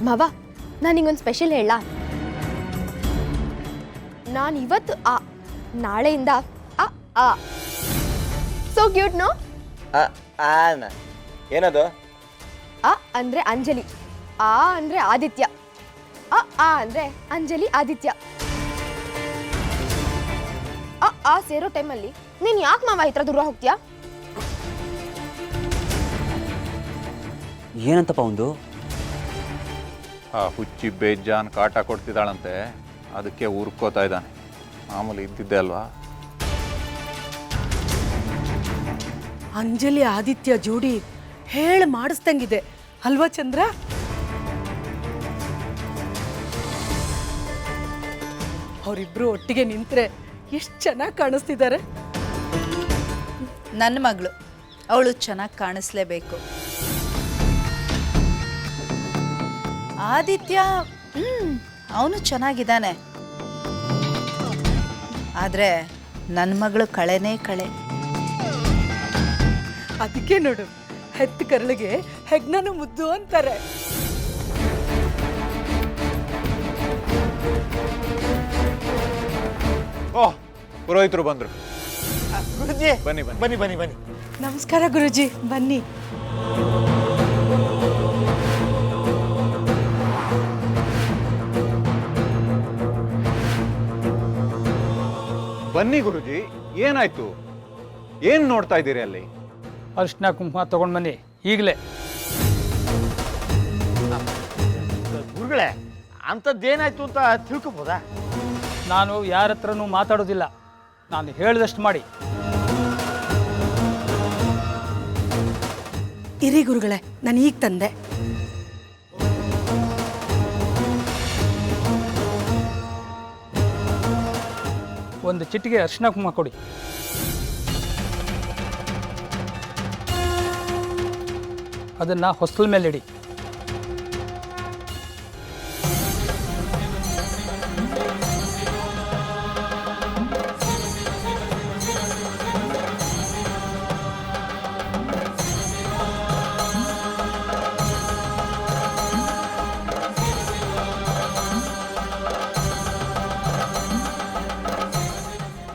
ಮಾವ, ನಾನು ನಿಂಗೊಂದು ಸ್ಪೆಷಲ್ ಹೇಳ. ನಾನು ಇವತ್ತು ನಾಳೆಯಿಂದ ಸೋ ಕ್ಯೂಟ್ ನೋ? ಏನದು? ಅಂದ್ರೆ ಅಂಜಲಿ, ಅಂದ್ರೆ ಆದಿತ್ಯ, ಅಂದ್ರೆ ಅಂಜಲಿ ಆದಿತ್ಯ. ಸೇರೋ ಟೈಮಲ್ಲಿ ನೀನು ಯಾಕೆ ಮಾವ ಈ ಥರ ದೂರ ಹೋಗ್ತೀಯಾ? ಏನಂತಪ್ಪ ಒಂದು ಹುಚ್ಚಿ ಬೇಜಾನ್ ಕಾಟ ಕೊಡ್ತಿದ್ದಾಳಂತೆ, ಅದಕ್ಕೆ ಉರ್ಕೋತಾ ಇದ್ದಾನೆ. ಮಾಮೂಲಿ ಇದ್ದಿದ್ದೆ ಅಲ್ವಾ. ಅಂಜಲಿ ಆದಿತ್ಯ ಜೋಡಿ ಹೇಳಿ ಮಾಡಿಸ್ದಂಗಿದೆ ಅಲ್ವಾ ಚಂದ್ರ? ಅವರಿಬ್ರು ಒಟ್ಟಿಗೆ ನಿಂತ್ರೆ ಎಷ್ಟು ಚೆನ್ನಾಗಿ ಕಾಣಿಸ್ತಿದ್ದಾರೆ. ನನ್ನ ಮಗಳು, ಅವಳು ಚೆನ್ನಾಗಿ ಕಾಣಿಸ್ಲೇಬೇಕು. ಆದಿತ್ಯ ಅವನು ಚೆನ್ನಾಗಿದ್ದಾನೆ, ಆದರೆ ನನ್ನ ಮಗಳು ಕಳೆನೇ ಕಳೆ. ಅದಕ್ಕೆ ನೋಡು, ಹೆತ್ತ ಕರಳಿಗೆ ಹೆಗ್ನನು ಮುದ್ದು ಅಂತಾರೆ. ಓಹ್, ಪುರೋಹಿತರು ಬಂದ್ರು. ಗುರುಜಿ ಬನ್ನಿ ಬನ್ನಿ ಬನ್ನಿ ಬನ್ನಿ ಬನ್ನಿ. ನಮಸ್ಕಾರ ಗುರುಜಿ, ಬನ್ನಿ. ಬನ್ನಿ ಗುರುಜಿ, ಏನಾಯ್ತು? ಏನ್ ನೋಡ್ತಾ ಇದ್ದೀರಿ ಅಲ್ಲಿ? ಅರಿಶಿನ ಕುಂಕುಮ ತಗೊಂಡು ಬನ್ನಿ ಈಗಲೇ. ಗುರುಗಳೇ, ಅಂಥದ್ದೇನಾಯ್ತು ಅಂತ ತಿಳ್ಕೊಬೋದಾ? ನಾನು ಯಾರ ಹತ್ರನೂ ಮಾತಾಡೋದಿಲ್ಲ, ನಾನು ಹೇಳಿದಷ್ಟು ಮಾಡಿ. ಇರಿ ಗುರುಗಳೇ, ನಾನು ಈಗ ತಂದೆ. ಒಂದು ಚಿಟಿಗೆ ಅರಿಶಿನ ಕುಂಕುಮ ಕೊಡಿ. ಅದನ್ನು ಹೊಸ್ಲ ಮೇಲೆ ಇಡಿ.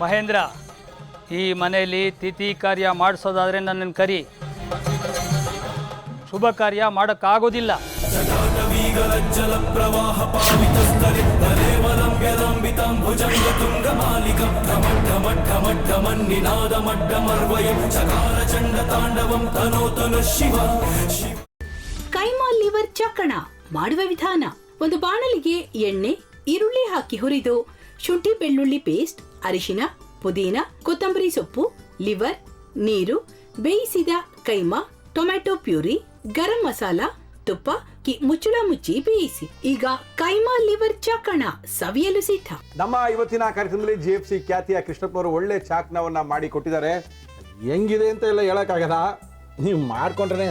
ಮಹೇಂದ್ರ, ಈ ಮನೆಯಲ್ಲಿ ತಿಥಿ ಕಾರ್ಯ ಮಾಡಿಸೋದಾದರೆ ನನ್ನನ್ನು ಕರಿ. ಶುಭ ಕಾರ್ಯ ಮಾಡೋಕ್ಕಾಗೋದಿಲ್ಲ. ಕೈಮಾ ಲಿವರ್ ಚಕ್ಕಣ ಮಾಡುವ ವಿಧಾನ: ಒಂದು ಬಾಣಲಿಗೆ ಎಣ್ಣೆ, ಈರುಳ್ಳಿ ಹಾಕಿ ಹುರಿದು ಶುಂಠಿ ಬೆಳ್ಳುಳ್ಳಿ ಪೇಸ್ಟ್, ಅರಿಶಿನ, ಪುದೀನ, ಕೊತ್ತಂಬರಿ ಸೊಪ್ಪು, ಲಿವರ್, ನೀರು, ಬೇಯಿಸಿದ ಕೈಮಾ, ಟೊಮ್ಯಾಟೊ ಪ್ಯೂರಿ, ಗರಂ ಮಸಾಲ, ತುಪ್ಪ ಮುಚ್ಚಳ ಮುಚ್ಚಿ ಬೇಯಿಸಿ. ಈಗ ಕೈಮಾ ಲಿವರ್ ಚಾಕಣ ಸವಿಯಲು ಸಿದ್ಧ. ನಮ್ಮ ಇವತ್ತಿನ ಕಾರ್ಯಕ್ರಮದಲ್ಲಿ GFC ಖ್ಯಾತಿಯ ಕೃಷ್ಣಪ್ಪನವರು ಒಳ್ಳೆ ಚಾಕ್ನವನ್ನ ಮಾಡಿ ಕೊಟ್ಟಿದ್ದಾರೆ. ಹೆಂಗಿದೆ ಅಂತ ಎಲ್ಲ ಹೇಳಕ್ಕಾಗಲ್ಲ, ನೀವು ಮಾಡ್ಕೊಂಡ್ರೆ.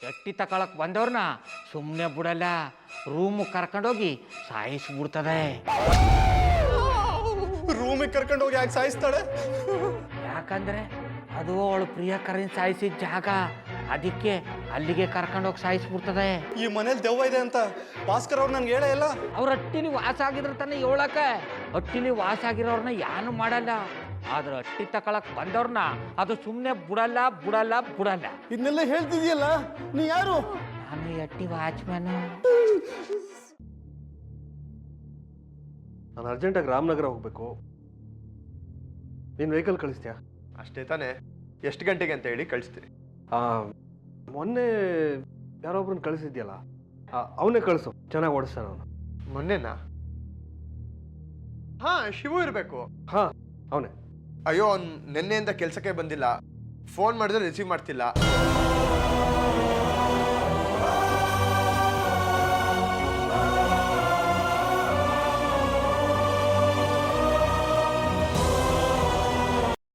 ಎಟ್ಟಿ ತಕೊಳಕ್ ಬಂದವ್ರನ್ನ ಸುಮ್ಮನೆ ಬಿಡಲ್ಲ, ರೂಮ್ ಕರ್ಕೊಂಡೋಗಿ ಸಾಯಿಸ್ಬಿಡ್ತದೆ. ರೂಮಿಗೆ ಕರ್ಕೊಂಡೋಗಿ ಯಾಕೆ ಸಾಯಿಸ್ತಾಳೆ? ಯಾಕಂದ್ರೆ ಅದು ಅವಳು ಪ್ರಿಯಕರನ್ ಸಾಯಿಸಿದ ಜಾಗ, ಅದಕ್ಕೆ ಅಲ್ಲಿಗೆ ಕರ್ಕೊಂಡೋಗಿ ಸಾಯಿಸ್ಬಿಡ್ತದೆ. ಈ ಮನೇಲಿ ದೆವ್ವ ಇದೆ ಅಂತ ಭಾಸ್ಕರ್ ಅವ್ರು ನನ್ಗೆ ಹೇಳೇ ಇಲ್ಲ. ಅವ್ರ ಹಟ್ಟಿಲಿ ವಾಸ ಆಗಿದ್ರ ತಾನೆ ಹೇಳಕ. ಹಟ್ಟಿಲಿ ವಾಸ ಆಗಿರೋರ್ನ ಯಾನು ಮಾಡಲ್ಲ, ಆದ್ರೆ ಹಟ್ಟಿ ತಕೊಳಕ್ ಬಂದವ್ರನ್ನ ಅದು ಸುಮ್ಮನೆ ಬಿಡಲ್ಲ ಬಿಡಲ್ಲ ಬಿಡಲ್ಲ. ಇದನ್ನೆಲ್ಲ ಹೇಳ್ತಿದ್ಯಲ್ಲ, ನೀ ಯಾರು? ನಾನು ಹಟ್ಟಿ ವಾಚ್ಮ್ಯಾನು. ನಾನು ಅರ್ಜೆಂಟಾಗಿ ರಾಮನಗರ ಹೋಗ್ಬೇಕು. ನೀನು ವೆಹಿಕಲ್ ಕಳಿಸ್ತೀಯಾ? ಅಷ್ಟೇ ತಾನೆ. ಎಷ್ಟು ಗಂಟೆಗೆ ಅಂತ ಹೇಳಿ ಕಳಿಸ್ತೀರಿ? ಮೊನ್ನೆ ಯಾರೊಬ್ರನ್ನ ಕಳಿಸಿದ್ಯಲ್ಲ, ಅವನೇ ಕಳಿಸು, ಚೆನ್ನಾಗಿ ಓಡಿಸ್ತಾನ ಅವನು. ಮೊನ್ನೆನಾ? ಹಾ, ಶಿವು ಇರಬೇಕು. ಹಾ, ಅವನೇ. ಅಯ್ಯೋ, ಅವ್ನು ನಿನ್ನೆಯಿಂದ ಕೆಲಸಕ್ಕೆ ಬಂದಿಲ್ಲ. ಫೋನ್ ಮಾಡಿದ್ರೆ ರಿಸೀವ್ ಮಾಡ್ತಿಲ್ಲ.